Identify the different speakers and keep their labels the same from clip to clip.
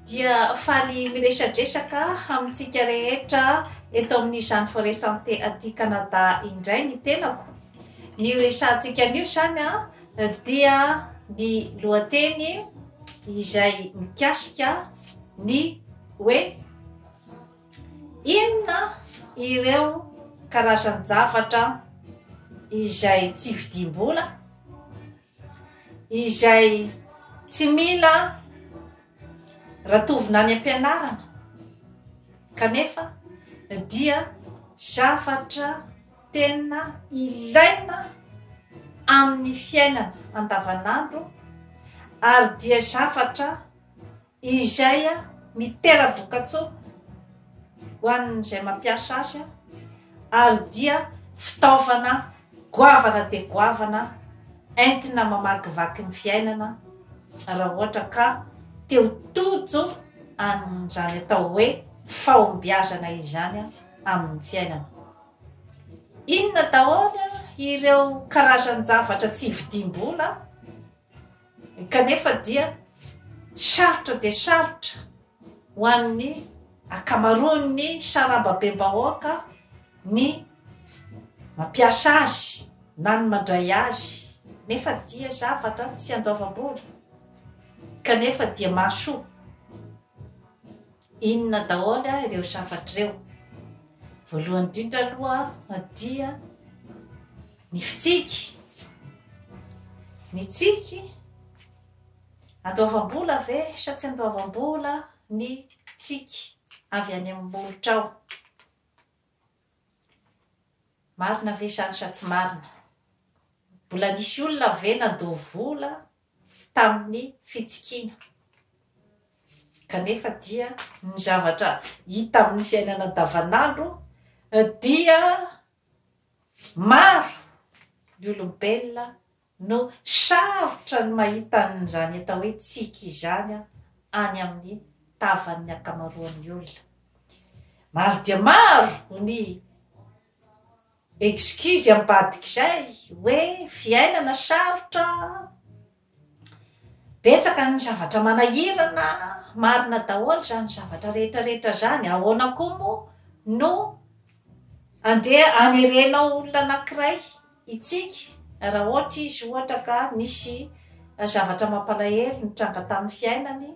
Speaker 1: dia faly miresadresaka amintsika rehetra eto amin'izany Forêt Santé aty Canada indray ny tenako. Ny resantsika anio zany dia ny lohateny izay mikasika ny hoe inona ireo karazan-javatra izay tsy vidim-bola, izay tsy mila ratovina any am-pianarana kanefa dia zavatra tena ilaina amin'ny fiainana andavanandro ary dia zavatra izay mitera-dokatsoa ho an'izay mampiasa azy ary dia fitaovana goavana dia goavana entina mamakivaky ny fiainana raha ohatra ka teo tojo an'izany atao hoe fahombiazana izany amin'ny fiainana. Inona daholo ireo karazan-javatra tsy vidim-bola kanefa dia sarotra dia sarotra ho an'ny akamaroan'ny sarambabem-bahoaka ny mampiasa azy na ny mandray azy, nefa dia zavatra tsy andoavam-bola kanefa dia mahasoa. Inona daholo ireo zavatra ireo? Voalohany indrindra aloha dia ny fitsiky. Ny tsiky andoavam-bola ve sa tsy andoavam-bola ny tsiky avy any amin'ny molotra ao? Marina ve zany sa tsy marina? Mbola nisy olona ve nandoa vola tamin'ny fitsikina? Kanefa dia ny zavatra hita amin'ny fiainana andavanandro dia maro ny olombelona no sarotra ny mahita an'izany atao hoe tsiky izany any amin'ny tavan'ny akamaroan'ny olona. Maro dia maro ny excuse ambadik'izay hoe fiainana sarotra, betsaka ny zavatra manahirana, marina daholo zany zavatra rehetrarehetra zany. Ahoana koa moa no andeha anerenao olona anankiray itsika raha ohatra izy ohatra ka nisy zavatra mampalahelo nitranga tamin'ny fiainany,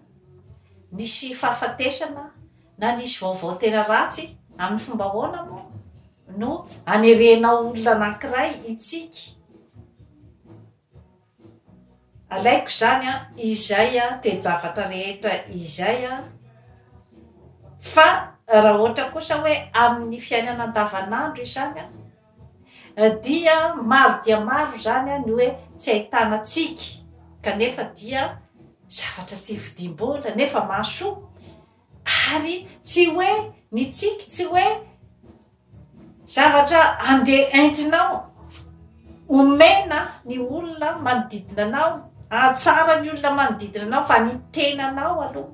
Speaker 1: nisy fahafatesana na nisy vaovao tena ratsy, amin'ny fomba ahoana moa no anerenao olona anankiray itsika? Alaiko zany izay toe-javatra rehetra izay fa raha ohatra kosa hoe amin'ny fiainana andavanandro izany dia maro zany ny hoe tsy ahitana tsiky kanefa dia zavatra tsy vidim-bola nefa mahasoa. Ary tsy hoe ny tsiky tsy hoe zavatra andeha entinao omena ny olona manodidina anao, ahatsara ny olona manodidina anao fa ny tenanao aloha,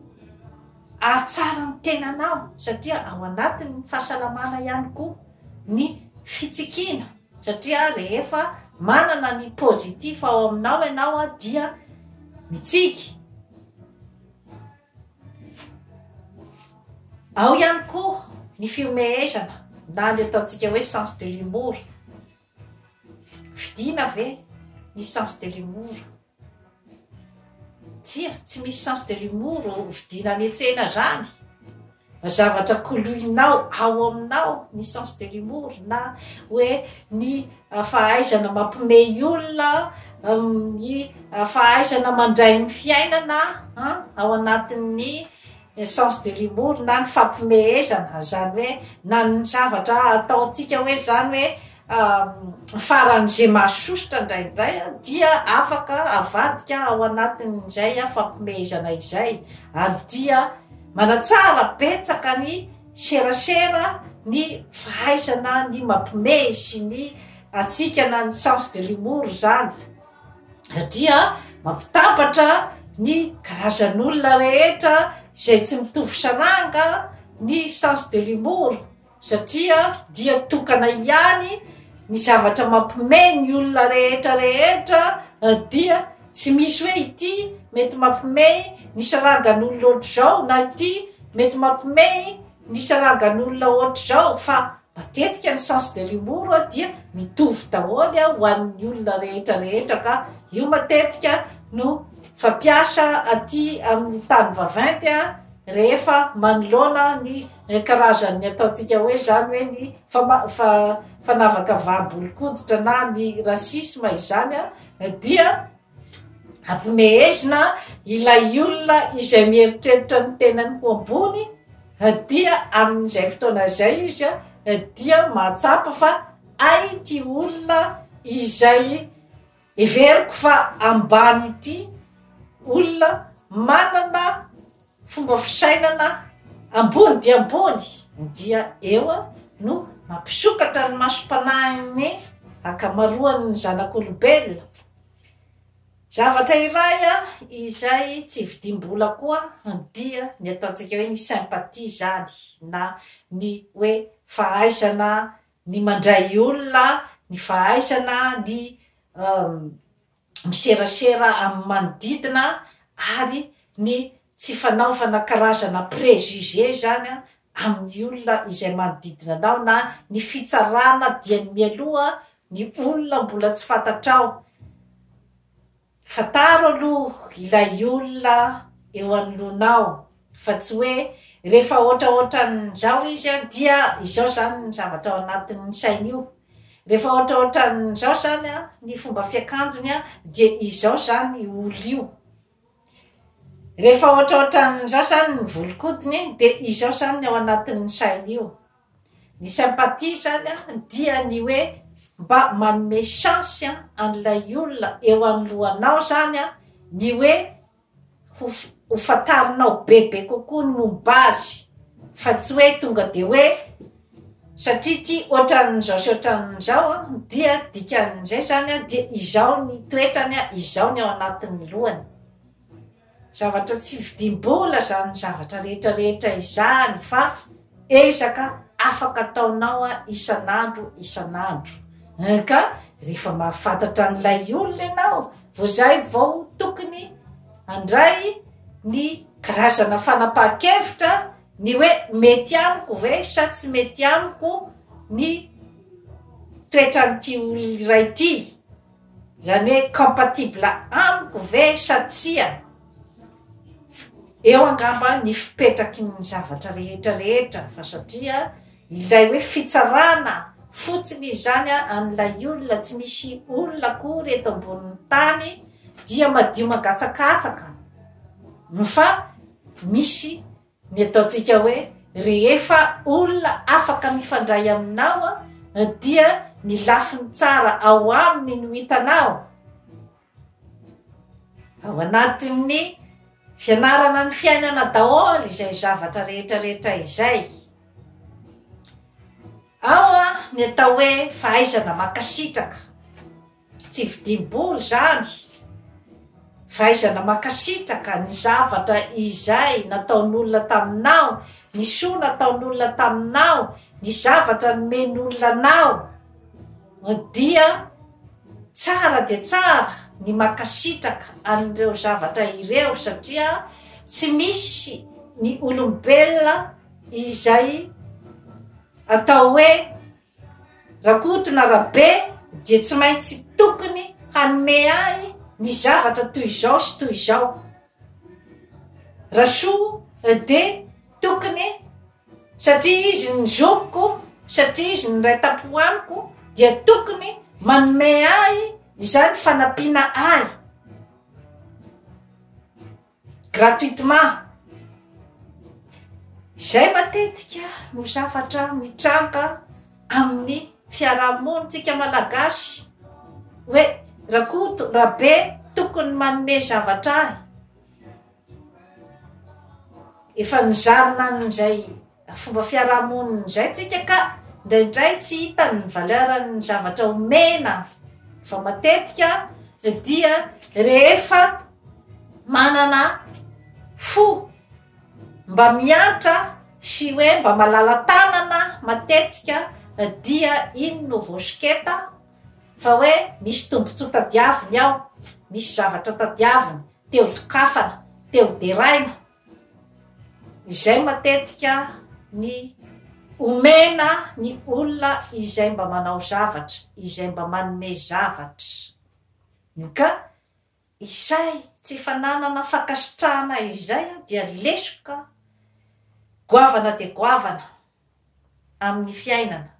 Speaker 1: ahatsara ny tenanao satria ao anatin'ny fahasalamana ihany koa ny fitsikina. Satria rehefa manana ny pozitif ao aminao ianao dia mitsiky. Ao ihany koa ny fiomehezana na ny ataontsika hoe sens de l'humour. Vidina ve ny sens de l'humour? Tsy misy sens de l'humour vidina ny tsena zany. Zavatra koloinao ao aminao ny sens de l'humour na hoe ny fahaizana mampimey olona, ny fahaizana mandray ny fiainana ao anatin'ny sens de l'humour na ny fampimehezana zany hoe na ny zavatra ataontsika hoe zany hoe faran'izay mahasosotra indraindray dia afaka avadika ao anatin'izay fampimehezana izay ary dia manatsara betsaka ny serasera ny fahaizana ny mampimehy sy ny atsikana ny sens de l'humour zany satria mampitambatra ny karazan'olona rehetra izay tsy mitovy saranga ny sens de l'humour satria dia tokana ihany ny zavatra mampimehy ny olona rehetra dia tsy misy hoe ity mety mampimey nisy ragan'olona ohatr' zao na ity mety mampimey nisy ragan'olona ohatr' zao fa matetika ny sens de l'humour dia mitovy daholo ho an'ny olona rehetrarehetra ka io matetika no fampiasa aty amin'ny tany vaventy rehefa manoloana ny karazany ataontsika hoe zany hoe ny fanavaka vaham-bolokoditra na ny rasisme izany dia ampimehezina ilay olona izay mieritreritra ny tenany ho ambony dia amin'izay fotoana zay izy dia mahatsapa fa ay ty olona izay everiko fa ambany ity olona manana fomba fisainana ambony dia ambony dia eo no mampisokatra ny masom-panahiny akamaroan'ny zanak'olombelona. Zavatra iray izay tsy vidimbola koa dia ny ataontsika hoe ny sympathie zany na ny hoe fahaizana ny mandray olona ny fahaizana ny miserasera amin'ny manodidina ary ny tsy fanaovana karazana préjugé zany amin'ny olona izay manodidina anao na ny fitsarana dia ny mialoha ny olona mbola tsy fantatrao. Fataro aloha ilay olona eo anoloanao fa tsy hoe rehefa ohatraohatran'izao izy dia izao zany ny zavatra ao anatin'ny sainy io. Rehefa ohatraohatran'izao zany ny fomba fiakanjony dia izao zany olo io. Rehefa ohatraohatran'izao zany ny volokodiny dia izao zany ao anatin'ny sainy io. Ny sympathie zany dia ny hoe mba manome chance an'ilay olona eo anoloanao zany ny hoe ho fatarinao bebe kokoa ny momba azy fa tsy hoe tonga de hoe satria ty ohatran'izao sy ohatran'izao dia dikan'izay zany dia izao ny toetrany izao ny ao anatin'ny lohany. Zavatra tsy vidimbola zany zavatra rehetrarehetra izany fa ezaka afaka ataonao isan'andro ka rehefa mahafantatra n'ilay olona ianao voazay vao tokony andray ny karazana fanapahan-kevitra ny hoe mety amiko ve sa tsy mety amiko ny toetranyty olona iray ty zany hoe compatible amiko ve sa tsia. Eo angamba ny fipetraky ny zavatra rehetrarehetra fa satria ilay hoe fitsarana fotsiny zany an'ilay olona tsy misy olona kory eto ambonin'ny tany dia madio magatsakatsaka fa misy ny ataontsika hoe rehefa olona afaka mifandray aminao dia ny lafiny tsara ao aminy no hitanao ao anatin'ny fianarana ny fiainana daholo izay zavatra rehetrarehetra izay. Ao ny atao hoe fahaizana makasitraka tsy vidimboly zany. Fahaizana makasitraka ny zavatra izay nataon'olona taminao, ny soa nataon'olona taminao, ny zavatra nomen'olona anao dia tsara de tsara ny makasitraka an'ireo zavatra ireo satria tsy misy ny olombelona izay atao hoe rakotona rabe dia tsy maintsy tokony hanome ahy ny zavatra toy izao sy toy izao. Rasoa de tokony satria izy ny zokiko satria izy ny ray tapo amiko dia tokony manome ahy izany fanampiana ahy gratuitement. Zay matetika no zavatra mitranga amin'ny fiarahamonitsika malagasy hoe rakoto rabe tokony manome zavatra ahy. Efa nizarina n'izay fomba fiarahamonina izay tsika ka ndraindray tsy hita ny valeran'ny zavatra omena fa matetika dia rehefa manana fo mba miatra sy hoe mba malala tanana matetika dia iny no vosiketa fa hoe misy tombontsoa tadiaviny ao, misy zavatra tadiaviny teo dokafana, teo deraina. Izay matetika ny omena ny olona izay mba manao zavatra, izay mba manome zavatra. Ka izay tsy fananana fankasitrahana izay dia lesoka goavana de goavana amin'ny fiainana.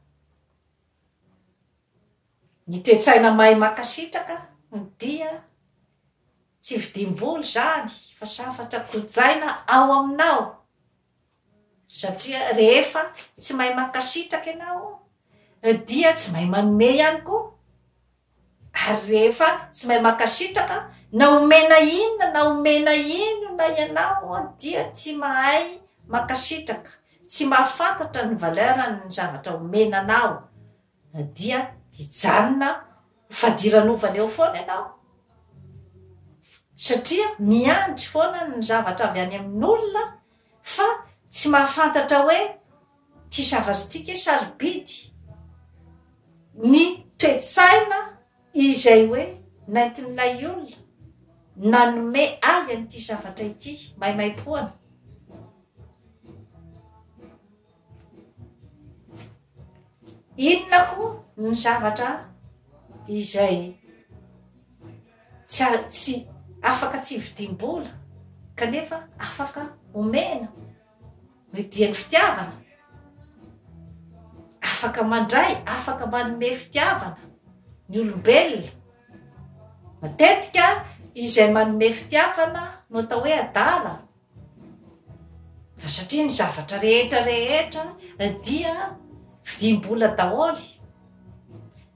Speaker 1: Ny toetsaina mahay makasitraka dia tsy vidim-bolo zany fa zavatra kojaina ao aminao. Satria rehefa tsy mahay makasitraka ianao dia tsy mahay manome ihany koa. Ary rehefa tsy mahay makasitraka na omena inona na omena inona ianao dia tsy mahay makasitraka, tsy mahafantatra ny valeurany zavatra omenanao, dia hijanona fadiran'ovana eo foana ianao. Satria miandry foana ny zavatra avy any amin'olona fa tsy mahafantatra hoe ty zavatra tika sarobidy ny toetsaina izay hoe naintin'ilay olona nanome ahy an'ity zavatra ity maimaipoana. Inona koa ny zavatra izay tsy afaka tsy vidim-bola kanefa afaka omena ny dian'ny fitiavana, afaka mandray, afaka manome fitiavana ny olombelona. Matetika izay manome fitiavana no atao hoe adala, fa satria ny zavatra rehetra rehetra dia vidim-bola daholy.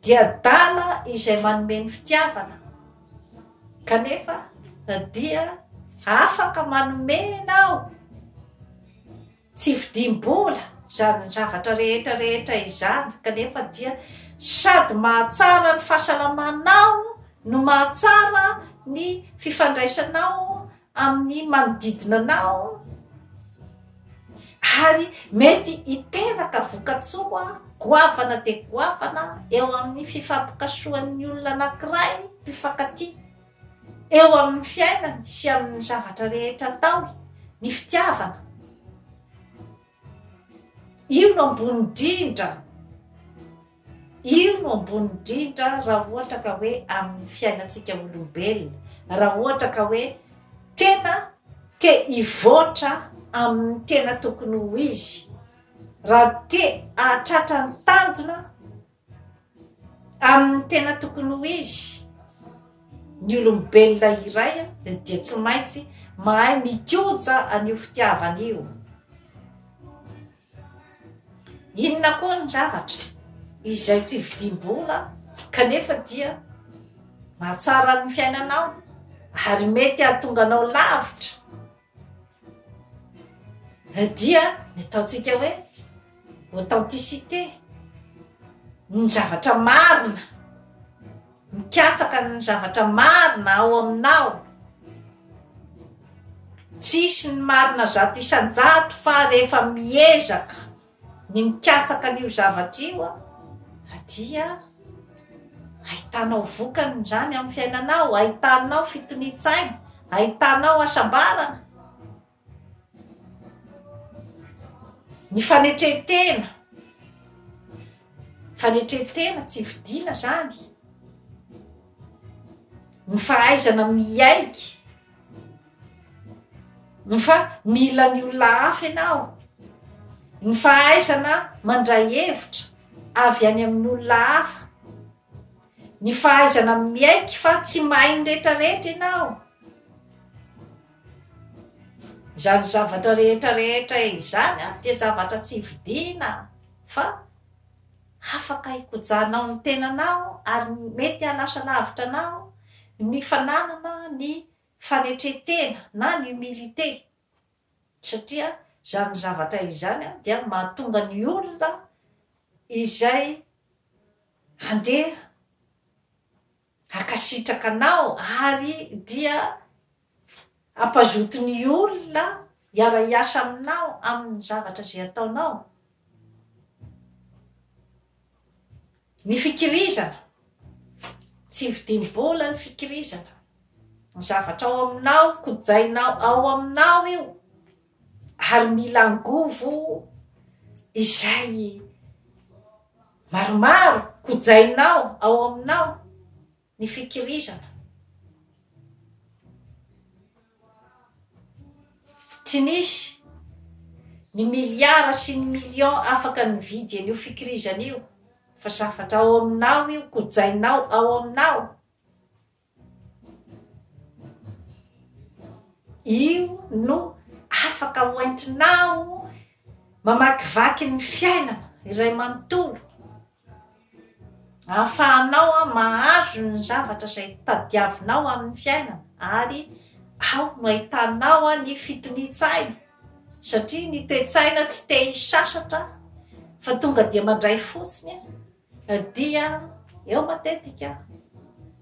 Speaker 1: Dia adala izay manome ny fitiavana kanefa dia afaka manomenao tsy vidim-bola zany zavatra rehetra rehetra izany, kanefa dia sady mahatsara ny fahasalamanao no mahatsara ny fifandraisanao amin'ny manodidina anao, ary mety hiteraka vokatsoa goavana de goavana eo amin'ny fifampikasoan'ny olona anankiray mpifankatia eo amin'ny fiainany sy amin'ny zavatra rehetra ataony. Ny fitiavana io no ambony indrindra, io no ambony indrindra raha ohatra ka hoe amin'ny fiainantsika olombelona, raha ohatra ka hoe tena te hivoatra amin'ny tena tokony ho izy, raha te ahatratra ny tanjona amin'ny tena tokony ho izy. Ny olombelona iray dia tsy maintsy mahay mikoja an'io fitiavana io. Inona koa ny zavatra izay tsy vidim-bola kanefa dia mahatsara ny fiainanao ary mety ahatonga anao lavitra, dia ny ataontsika hoe authenticité, ny zavatra marina, mikatsaka ny zavatra marina ao aminao. Tsisy ny marina zato isan-jato fa rehefa miezaka ny mikatsaka an'io zavatra io dia ahitanao vokany zany amin'ny fiainanao, ahitanao fitonitsaina, ahitanao asambarana. Ny fanetretena, fanetretena tsy vidiana zany. Ny fahaizana miaiky, ny fa mila ny olona hafa ianao, ny fahaizana mandray hevitra avy any amin'ny olona hafa, ny fahaizana miaiky fa tsy mahay ny rehetra rehetra ianao. Zany zavatra rehetra rehetra izany dia zavatra tsy vidiana fa afaka hikojanao ny tenanao ary mety halasa lavitra anao ny fananana ny fanetretena na ny humilité. Satria zany zavatra izany dia mahatonga ny olona izay handeha hakasitraka anao ary dia ampazoto ny olona hiara-hiasa aminao amin'ny zavatra izay ataonao. Ny fikirizana, tsy vidim-bola ny fikirizana. ny zavatra ao aminao kojainao ao aminao io ary mila angovo izay maromaro kojainao ao aminao ny fikirizana. Tsy nisy ny miliara sy ny million afaka nividy an'io fikirizana io fa zavatra ao aminao io kojainao ao aminao io no afaka hoentinao mamakivaky ny fiainana iray manontolo ahafahanao mahazo ny zavatra izay tadiavinao amin'ny fiainana ary ao no ahitanao ny fitoni-tsaina satria ny toe-tsaina tsy te hisasatra fa tonga dia mandray fotsiny dia eo matetika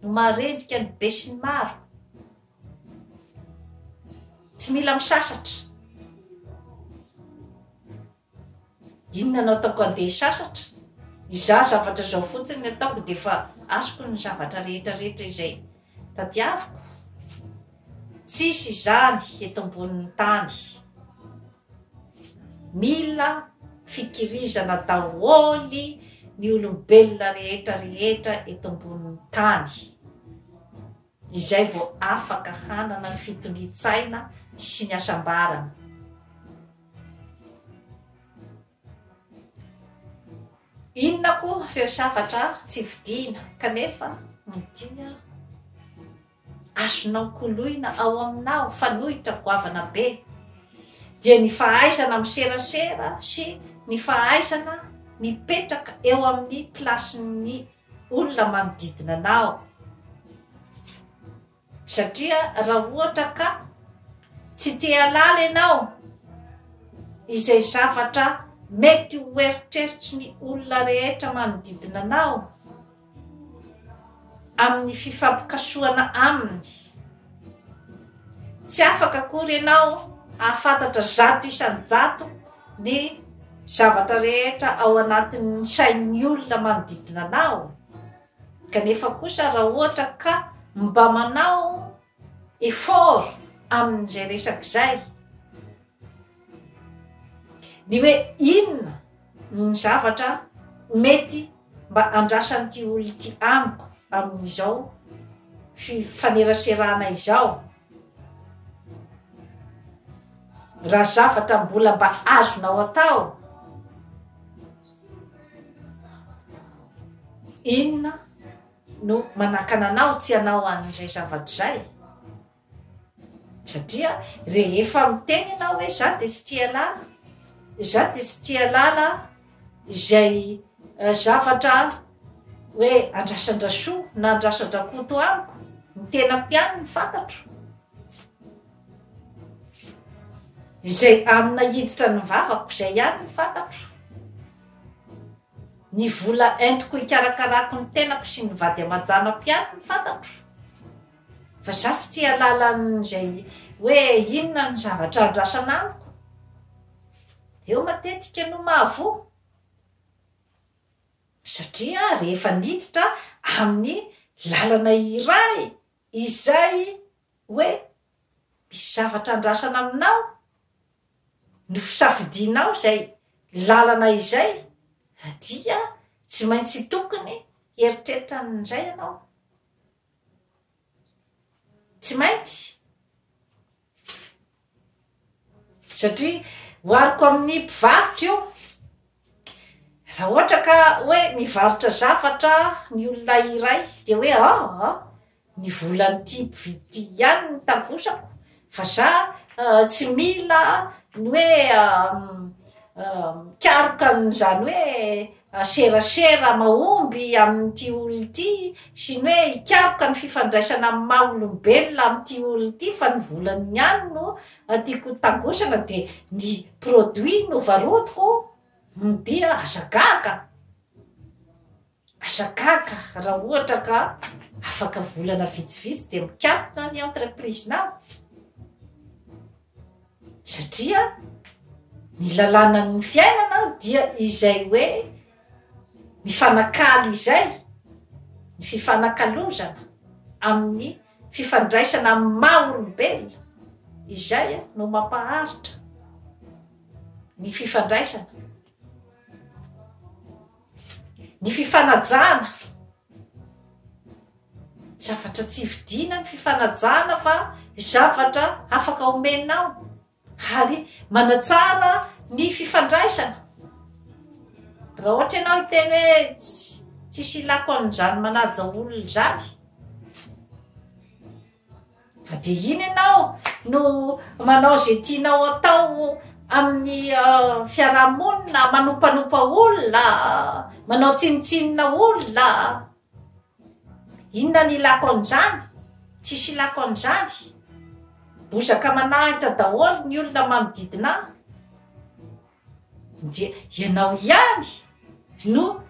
Speaker 1: no marendrika ny be sy ny maro. Tsy mila misasatra. Inona no ataoko andeha hisasatra? Izaho zavatra zao fotsiny ataoko dia fa azoko ny zavatra rehetrarehetra izay tadiaviko. Tsisy izany eto ambonin'ny tany. Mila fikirizana daholo ny olombelona rehetrarehetra eto ambonin'ny tany. Izay vao afaka hanana ny fitoni-tsaina sy ny asambarana. Inona koa ireo zavatra tsy vidiana kanefa midina azonao koloina ao aminao fanohitra goavana be dia ny fahaizana miserasera sy ny fahaizana mipetraka eo amin'ny plasin'ny olona manodidina anao. Satria raha ohatra ka tsy te halala ianao izay zavatra mety ho eritreritry ny olona rehetra manodidina anao amin'ny fifampikasoana aminy, tsy afaka akory ianao ahafantatra zato isan-jato ny zavatra rehetra ao anatin'ny sain'ny olona manodidina anao. Kanefa kosa raha ohatra ka mba manao effort amin'izay resaka izay, ny hoe inona ny zavatra mety mba andrasan'ity olona ity amiko amin'izao fifaneraserana izao, raha zavatra mbola mba azonao atao, inona no manakana anao tsy hanao an'izay zavatra izay? Satria rehefa miteny ianao hoe za dia tsy tia lala, za dia tsy tia lala izay zavatra hoe andrasandrasoa na andrasandrakoto amiko, ny tenako ihany ny fantatro, izay amina hiditra ny vavako izay ihany ny fantatro, ny vola entiko hikarakarako ny tenako sy ny vady aman-janako ihany ny fantatro, fa za tsy tia lala n'izay hoe inona ny zavatra andrasana amiko. Eo matetika no mahavoa, satria rehefa niditra amin'ny lalana iray izay hoe misy zavatra andrasana aminao, no fisafidinao izay lalana izay, dia tsy maintsy tokony eritreritra n'izay ianao, tsy maintsy, satria hoariko amin'ny mpivarotra io, raha ohatra ka hoe mivarotra zavatra ny olona iray dia hoe ny volan'ity mpividy ihany ny tagosako, fa za tsy mila ny hoe mikaroka n'izany hoe serasera mahomby amin'ity olona ity sy ny hoe hikaroka ny fifandraisana amin'ny maha-olombelona amin'ity olona ity, fa ny volany ihany no tiako tagosana dia ny produit no varotiko dia asagaka raha ohatra ka afaka volana vitsivitsy dia mikatona ny entreprise-nao, satria ny lalàna ny fiainana dia izay hoe mifanakalo izay, ny fifanakalozana amin'ny fifandraisana maha olombelona izay no mampaharitra ny fifandraisana, ny fifanajana. Zavatra tsy vidina ny fifanajana fa zavatra afaka omenao ary manatsara ny fifandraisana. Raha ohatra ianao hiteny hoe tsisy ilako an'izany manaja olona zany, fa de iny ianao no manao zay tianao atao amin'ny fiarahamonina, manompanopa olona, manao tsinotsinona olona. Inona ny ilako an'izany? Tsisy ilako an'izany. Bozaka manahitra daholo ny olona manodidina dia ianao ihany no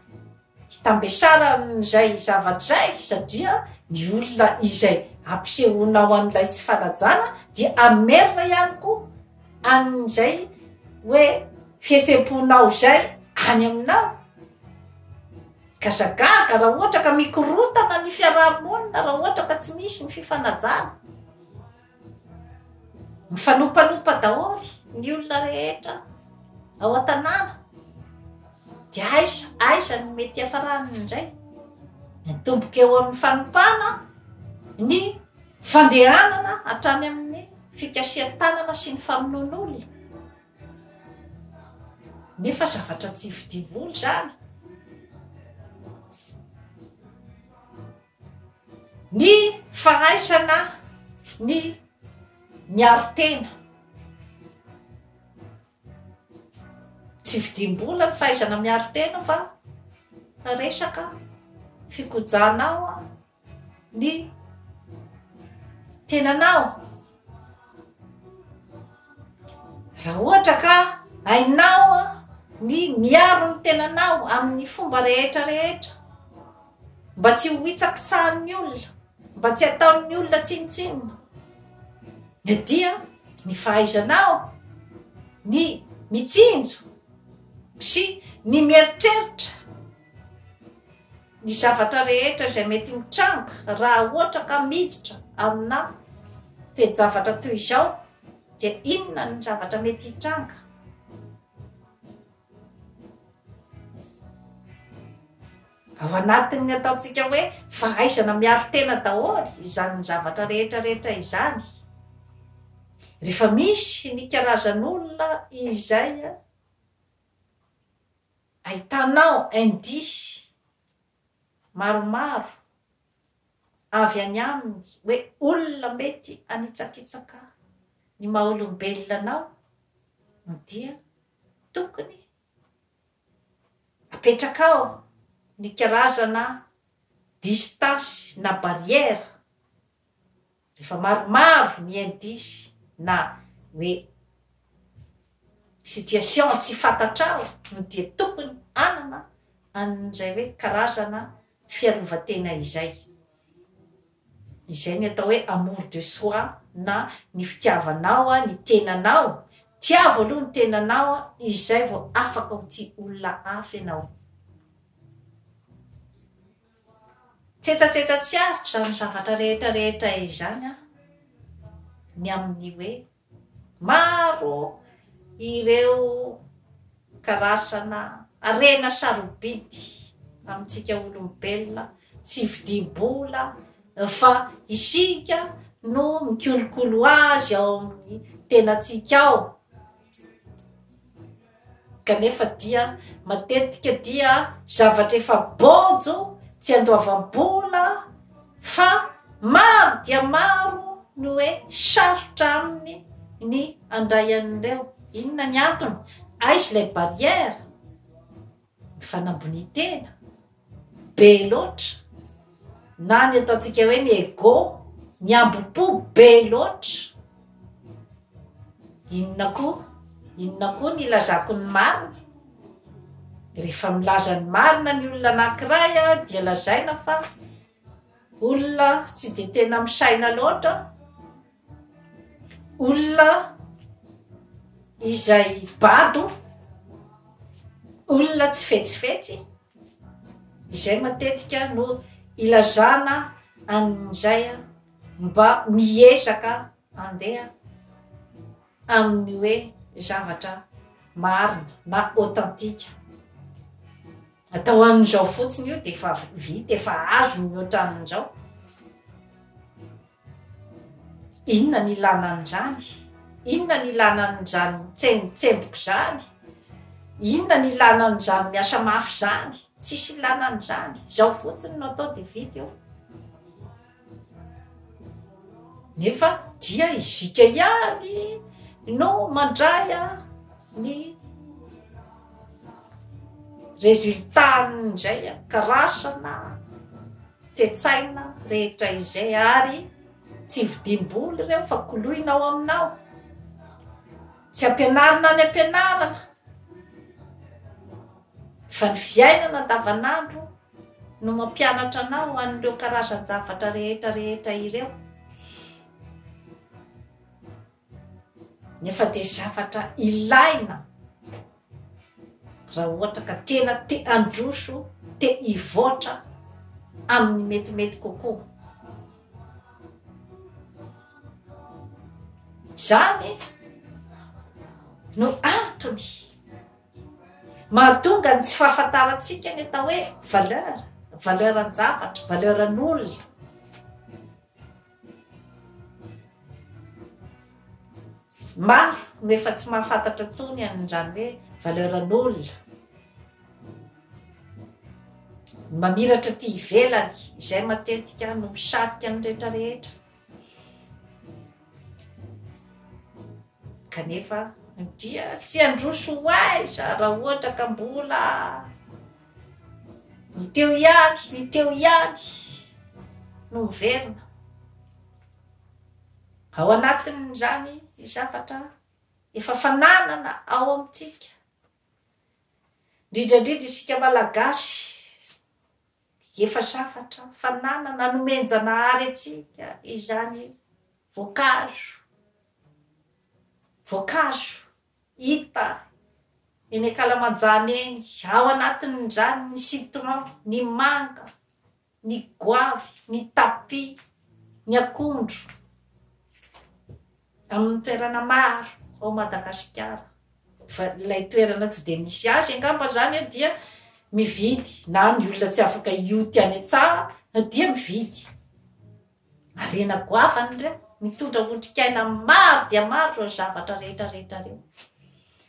Speaker 1: hitambesaran'izay zavatra zay, satria ny olona izay ampisehoanao an'ilay tsy fanajana dia amerina ihany koa an'izay hoe fihetsemponao zay any aminao. Ka zagaga raha ohatra ka mikorotana ny fiarahamonina, raha ohatra ka tsy misy ny fifanajana, mifanompanopa daholo ny olona rehetra ao an-tanàna, dia aiza ny mety hafaran'izay? Mitomboka eo amin'ny fanompana ny fandehanana hatrany amin'ny fikasihan-tanana sy ny famonoan'olona. Nefa zavatra tsy vidivola zany. Ny fahaisana ny miaro tena, tsy vidim-bola ny fahaizana miaro tena fa resaka fikojanao ny tenanao. Raha ohatra ka hainao ny miaro ny tenanao amin'ny fomba rehetra rehetra, mba tsy ho hitsakitsahan'ny olona, mba tsy ataon'ny olona tsinotsinona, dia ny fahaizanao ny mitsinjo sy ny mieritreritra ny zavatra rehetra izay mety mitranga raha ohatra ka miditra amina toejavatra toy izao, dia inona ny zavatra mety hitranga? Ao anatin'ny ataontsika hoe fahaizana miaro tena daholo izany ny zavatra rehetra rehetra izany. Rehefa misy ny karazan'olona izay ahitanao indisy maromaro avy any aminy hoe olona mety anitsakitsaka ny maha olombelona anao, dia tokony apetraka ao ny karazana distansy na barrière. Rehefa maromaro ny indisy na hoe situation tsy fantatrao, dia tokony anana an'izay hoe karazana fiarovan-tena izay. Izay ny atao hoe amour de soi, na ny fitiavanao ny tenanao. Tiavo aloha ny tenanao izay vao afaka ho tia olona hafa ianao. Tsetsatsetsatsyaritra ny zavatra rehetra rehetra izany ny amin'ny hoe maro ireo karazana arena sarobidy amintsika olombelona, tsy vidim-bola fa isika no mikolokolo azy ao amin'ny tenatsika ao. Kanefa dia matetika dia zavatra efa bojo, tsy andoavam-bola, fa maro dia maro no hoe sarotra aminy ny andray an'ireo. Inona ny antony? Aiza ilay barrière, ny fanambony-tena be loatra, na ny ataontsika hoe ny ego, ny ambo-po be loatra. Inona koa ny ilazako ny marina? Rehefa milaza ny marina ny olona anankiray dia lazaina fa olona tsy de tena misaina loatra, olona izay bado, olona tsy fetsifetsy. Izay matetika no ilazana an'izay mba miezaka andeha amin'ny hoe zavatra marina na authentika. Atao an'izao fotsiny io de efa vita, efa azo mihoatran'izao. Inona ny ilana an'izany? Inona ny ilana an'izany tsemboka zany? Inona ny ilana an'izany miasa mafy zany? Tsisy ilana an'izany. Zao fotsiny no atao de vita io. Nefa dia izika ihany no mandray ny resultat-n'izay karasana toe-tsaina rehetra izay, ary tsy vidim-boly ireo fa koloinao aminao. Tsy ampianarina ny ampianarana fa ny fiainana andavanandro no mampianatra anao an'ireo karazan-javatra rehetra ireo. Nefa de zavatra ilaina raha ohatra ka tena te androso, te hivoatra amin'ny metimety kokoa. Zany no antony mahatonga ny tsy fahafantarantsika ny atao hoe valeuran-javatra, valeuran'olona. Maro no efa tsy mahafantatra tsony an'izany hoe valeuran'olona. Mamiratra ty ivelany izay matetika no misarika ny rehetrarehetra. Kanefa dia tsy androso hoaiza raha ohatra ka mbola ny teo ihany no miverina ao anatin'izany zavatra efa fananana ao amintsika. Indrindrandrindra isika malagasy efa zavatra fananana nomenjanahary atsika izany voankazo hita eny Kalamanjana eny. Ao anatin'izany ny citron, ny manga, ny goavy, ny tapy, ny akondro, amin'ny toerana maro ao Madagasikara. Fa ilay toerana tsy de misy azy angamba zany eo dia mividy, na ny olona tsy afaka ioty any an-tsaha dia mividy. Arena goavany ireo mitondra otrikaina maro dia maro reo zavatra rehetra reo.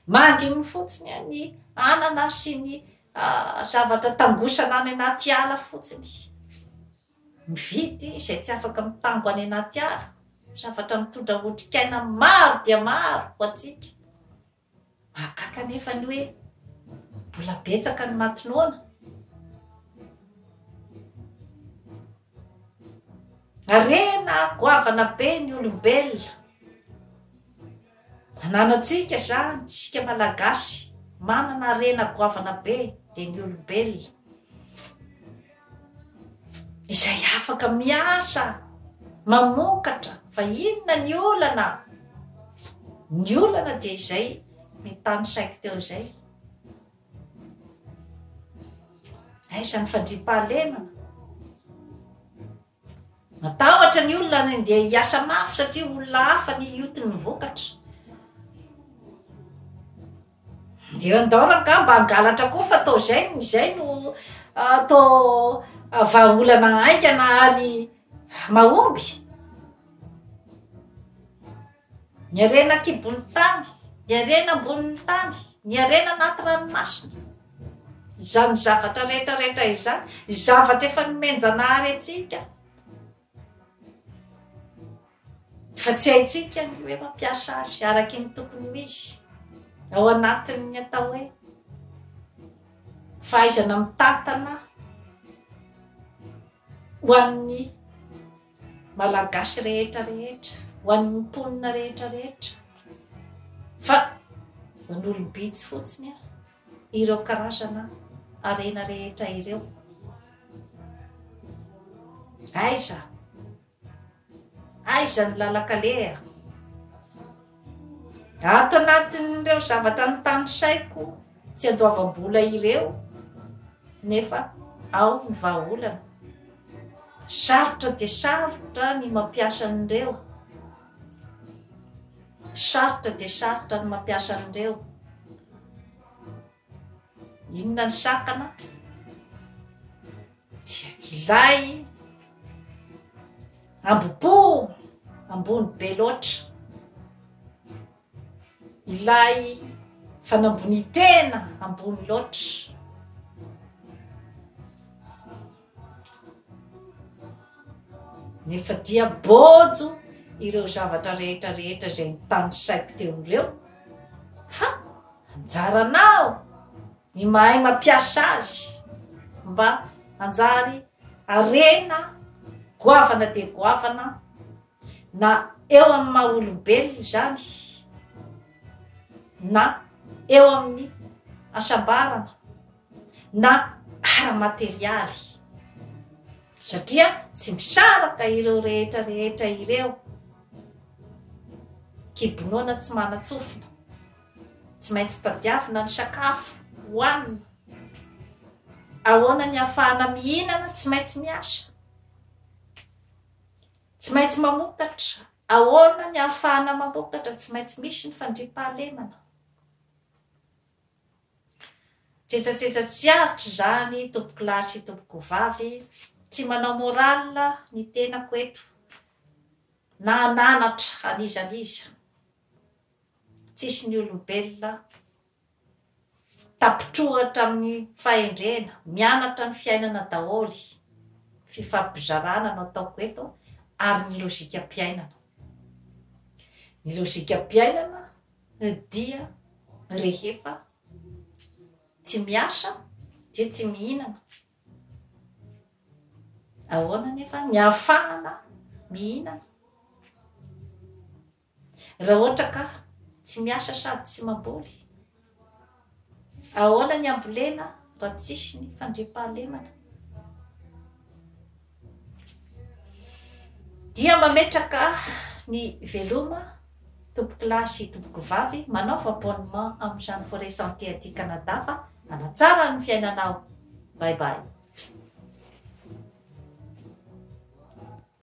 Speaker 1: Manginy fotsiny ny anana sy ny zavatra tangosana any anaty ala fotsiny. Mividy izay tsy afaka mitango any anaty ala, zavatra mitondra otrikaina maro dia maro ho atsika. Mahakaka nefa ny hoe mbola betsaka ny matinoana. Arena goavana be ny olombelona. Ananatsika zany isika malagasy manana arena goavana be de ny olombelona, izay afaka miasa mamokatra. Fa inona ny olana? Ny olana dia izay mitany saiko teo izay. Aiza ny fandriam-pahalemana? Matahotra ny olona andeha hiasa mafy satria olona hafa ny iotiny vokatra. Dia andao raha mba hangalatra koa fa atao izay no atao vahaolana haingana ary mahomby. Ny arena kibony tany, ny arena ambonin'ny tany, ny arena anaty ranomasina. Izany zavatra rehetra izany, zavatra efa nomenjanahary atsika. Fa tsy haitsika ny hoe mampiasa azy araky ny tokony misy ao anatin'ny atao hoe fahaizana mitantana ho an'ny malagasy rehetra, ho an'ny mponina rehetra. Fa ny olom-bitsy fotsiny ireo karazana arena rehetra ireo. Aiza ny lalakaleha? Ato anatin'ireo zavatra ny tany saiko tsy andoavam-bola ireo, nefa ao ny vahaolana. sarotra dia sarotra ny mampiasa an'ireo, sarotra dia sarotra ny mampiasa an'ireo. Inona ny sakana dia ilay ambopo ambony be loatra, ilay fanambonitena ambony loatra, nefa dia bojo ireo zavatra rehetra rehetra izay nitany saiko teo ireo, fa anjaranao ny mahay mampiasa azy mba anjary arena goavana dia goavana na eo amin'ny maha olombelona zany na eo amin'ny asambarana na ara-materialy, satria tsy misaraka ireo rehetra rehetra ireo. Kibonoana tsy mana-tsofina, tsy maintsy tadiavina ny sakafo hoanina. Ahoana ny ahafahana mihinana, tsy maintsy miasa, tsy maintsy mamokatra. Ahoana ny ahafahana mamokatra, tsy maintsy misy ny fandriam-pahalemana. Tsetsatsiaritra zany tompoko lahy sy tompoko vavy, tsy manao morala ny tenako eto na ananatra anizaniza. Tsisy ny olombelona tapitrohatra amin'ny fahendrena, mianatra ny fiainana daholy, fifampizarana no ataoko eto, ary ny lozika-piainana. Ny lozika-piainana dia rehefa tsy miasa dia tsy mihinana. Ahoana nefa ny ahafahana mihinana raha ohatra ka tsy miasa sady tsy mamboly? Ahoana ny ambolena raha tsisy ny fandriam-pahalemana? Dia mametraka ny veloma tompoko lahy sy tompoko vavy, manaova abonnement amin'izany Forêt Santé aty Canada fa hanatsara ny fiainanao. Bye bye.